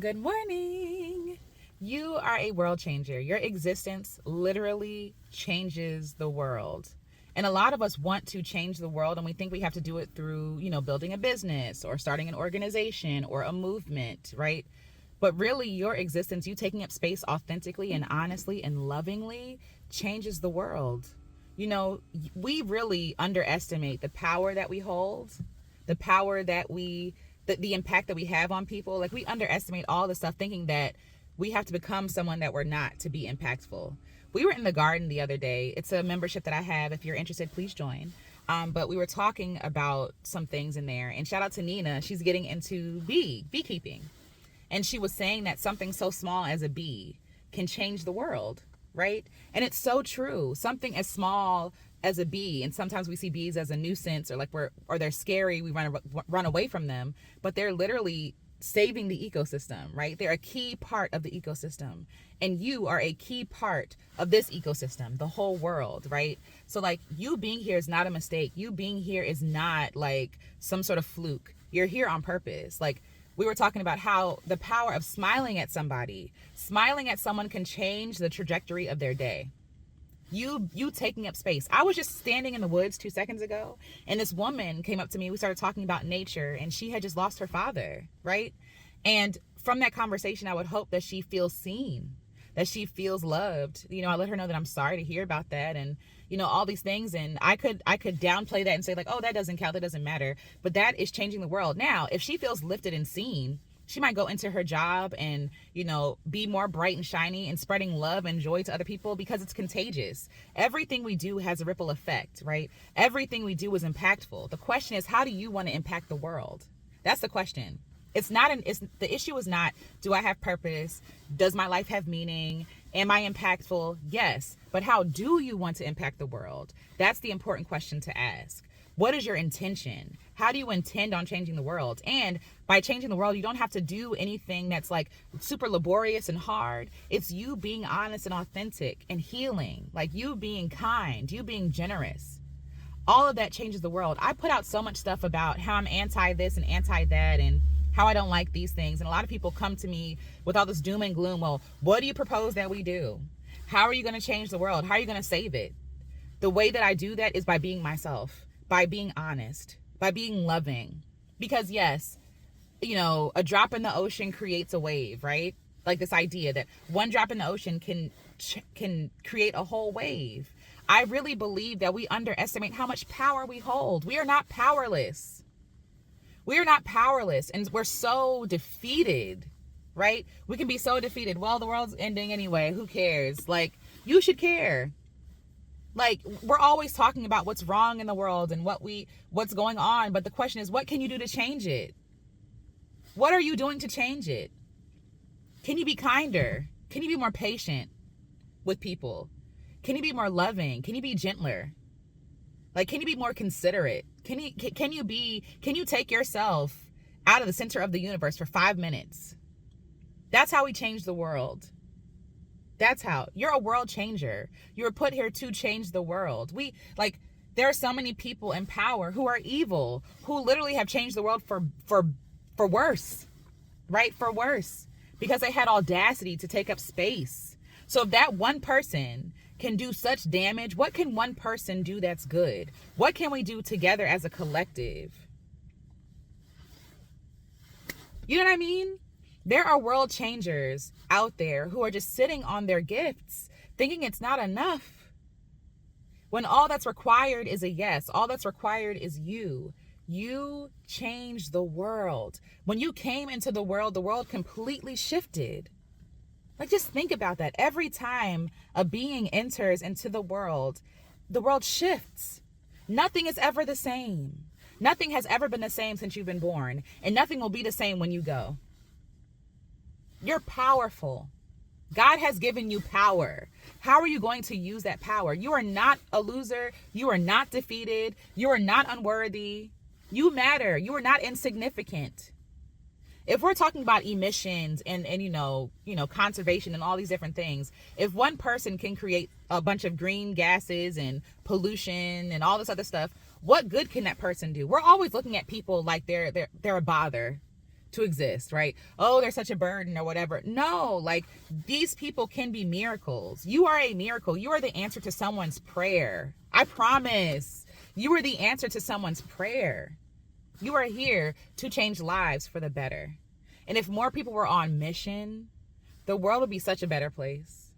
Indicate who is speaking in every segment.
Speaker 1: Good morning. You are a world changer. Your existence literally changes the world. And a lot of us want to change the world, and we think we have to do it through, building a business or starting an organization or a movement, right? But really, your existence, you taking up space authentically and honestly and lovingly, changes the world. We really underestimate the power that we hold, the power that the impact that we have on people. Like, we underestimate all the stuff, thinking that we have to become someone that we're not to be impactful. We were in the garden the other day. It's a membership that I have. If you're interested, please join. But we were talking about some things in there, and shout out to Nina. She's getting into beekeeping. And she was saying that something so small as a bee can change the world, right? And it's so true. Something as small as a bee, and sometimes we see bees as a nuisance, or they're scary, we run away from them, but they're literally saving the ecosystem, right? They're a key part of the ecosystem, and you are a key part of this ecosystem, the whole world, right? So like, you being here is not a mistake. You being here is not like some sort of fluke. You're here on purpose. Like, we were talking about how the power of smiling at someone can change the trajectory of their day. You taking up space. I was just standing in the woods 2 seconds ago, and this woman came up to me. We started talking about nature, and she had just lost her father, right? And from that conversation, I would hope that she feels seen, that she feels loved. I let her know that I'm sorry to hear about that, and all these things. And I could downplay that and say like, oh, that doesn't count, that doesn't matter. But that is changing the world. Now, if she feels lifted and seen, she might go into her job and, be more bright and shiny and spreading love and joy to other people, because it's contagious. Everything we do has a ripple effect, right? Everything we do is impactful. The question is, how do you want to impact the world? That's the question. The issue is not, do I have purpose? Does my life have meaning? Am I impactful? Yes. But how do you want to impact the world? That's the important question to ask. What is your intention? How do you intend on changing the world? And by changing the world, you don't have to do anything that's like super laborious and hard. It's you being honest and authentic and healing, like you being kind, you being generous. All of that changes the world. I put out so much stuff about how I'm anti this and anti that, and how I don't like these things. And a lot of people come to me with all this doom and gloom. Well, what do you propose that we do? How are you going to change the world? How are you going to save it? The way that I do that is by being myself, by being honest, by being loving. Because yes, a drop in the ocean creates a wave, right? Like this idea that one drop in the ocean can create a whole wave. I really believe that we underestimate how much power we hold. We are not powerless. We are not powerless, and we're so defeated, right? We can be so defeated. Well, the world's ending anyway. Who cares? Like, you should care. Like, we're always talking about what's wrong in the world and what's going on, but the question is, what can you do to change it? What are you doing to change it? Can you be kinder? Can you be more patient with people? Can you be more loving? Can you be gentler? Like, can you be more considerate? Can you take yourself out of the center of the universe for 5 minutes? That's how we change the world. That's how. You're a world changer. You were put here to change the world. There are so many people in power who are evil, who literally have changed the world for worse, right? For worse, because they had audacity to take up space. So if that one person can do such damage, what can one person do that's good? What can we do together as a collective? You know what I mean? There are world changers out there who are just sitting on their gifts, thinking it's not enough. When all that's required is a yes. All that's required is you. You changed the world. When you came into the world completely shifted. Like, just think about that. Every time a being enters into the world shifts. Nothing is ever the same. Nothing has ever been the same since you've been born, and nothing will be the same when you go. You're powerful. God has given you power. How are you going to use that power? You are not a loser. You are not defeated. You are not unworthy. You matter. You are not insignificant. If we're talking about emissions and conservation and all these different things, if one person can create a bunch of green gases and pollution and all this other stuff, what good can that person do? We're always looking at people like they're a bother. to exist, right? Oh, they're such a burden or whatever. No, like, these people can be miracles. You are a miracle. You are the answer to someone's prayer. I promise. You are the answer to someone's prayer. You are here to change lives for the better. And if more people were on mission, the world would be such a better place.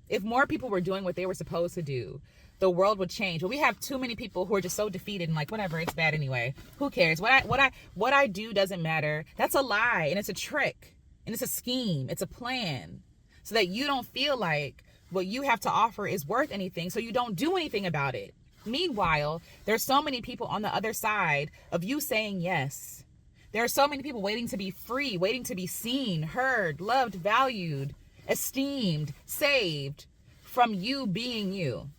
Speaker 1: If more people were doing what they were supposed to do, the world would change. But we have too many people who are just so defeated and like, whatever, it's bad anyway. Who cares? What I do doesn't matter. That's a lie, and it's a trick, and it's a scheme, it's a plan, so that you don't feel like what you have to offer is worth anything, so you don't do anything about it. Meanwhile, there's so many people on the other side of you saying yes. There are so many people waiting to be free, waiting to be seen, heard, loved, valued, esteemed, saved from you being you.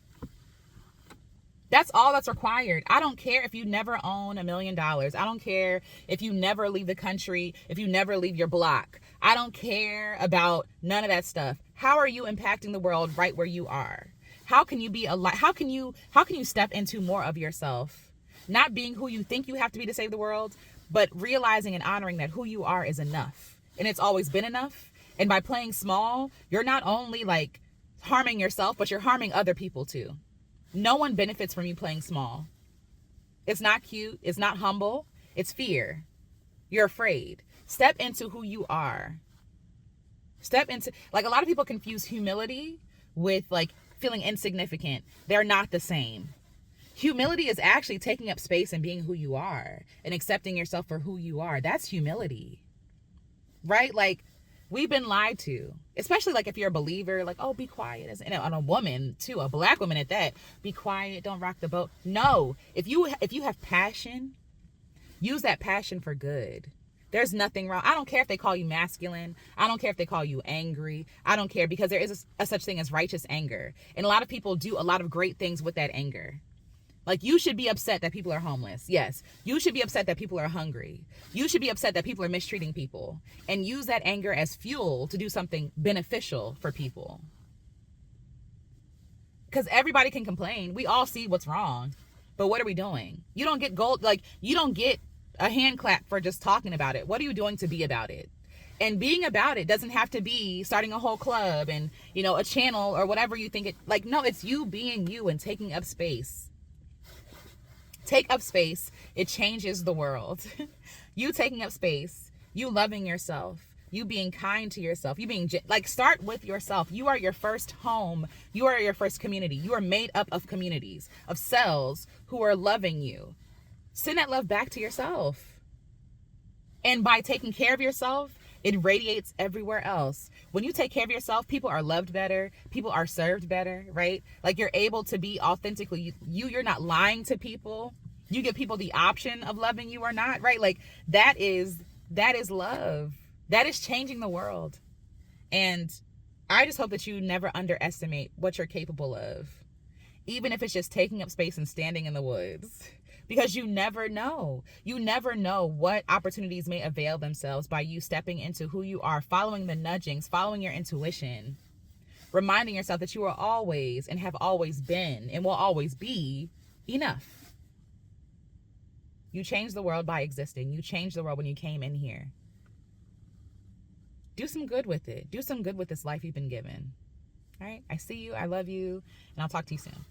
Speaker 1: That's all that's required. I don't care if you never own $1 million. I don't care if you never leave the country, if you never leave your block. I don't care about none of that stuff. How are you impacting the world right where you are? How can you be alive? How can you step into more of yourself? Not being who you think you have to be to save the world, but realizing and honoring that who you are is enough. And it's always been enough. And by playing small, you're not only like harming yourself, but you're harming other people too. No one benefits from you playing small. It's not cute. It's not humble. It's fear. You're afraid. Step into who you are. Step into, like, a lot of people confuse humility with like feeling insignificant. They're not the same. Humility is actually taking up space and being who you are and accepting yourself for who you are. That's humility, right? Like, we've been lied to, especially like if you're a believer, like, oh, be quiet. And a woman too, a black woman at that, be quiet, don't rock the boat. No, if you have passion, use that passion for good. There's nothing wrong. I don't care if they call you masculine. I don't care if they call you angry. I don't care, because there is a such thing as righteous anger. And a lot of people do a lot of great things with that anger. Like, you should be upset that people are homeless. Yes. You should be upset that people are hungry. You should be upset that people are mistreating people, and use that anger as fuel to do something beneficial for people. Because everybody can complain. We all see what's wrong. But what are we doing? You don't get gold. Like, you don't get a hand clap for just talking about it. What are you doing to be about it? And being about it doesn't have to be starting a whole club and, a channel or whatever you think it, like, no, it's you being you and taking up space. Take up space. It changes the world. You taking up space, you loving yourself, you being kind to yourself, you being start with yourself. You are your first home. You are your first community. You are made up of communities, of cells who are loving you. Send that love back to yourself. And by taking care of yourself, it radiates everywhere else. When you take care of yourself, people are loved better. People are served better, right? Like, you're able to be authentically you're not lying to people. You give people the option of loving you or not, right? Like, that is love. That is changing the world. And I just hope that you never underestimate what you're capable of, even if it's just taking up space and standing in the woods. Because you never know. You never know what opportunities may avail themselves by you stepping into who you are, following the nudgings, following your intuition, reminding yourself that you are always and have always been and will always be enough. You changed the world by existing. You changed the world when you came in here. Do some good with it. Do some good with this life you've been given. All right? I see you. I love you. And I'll talk to you soon.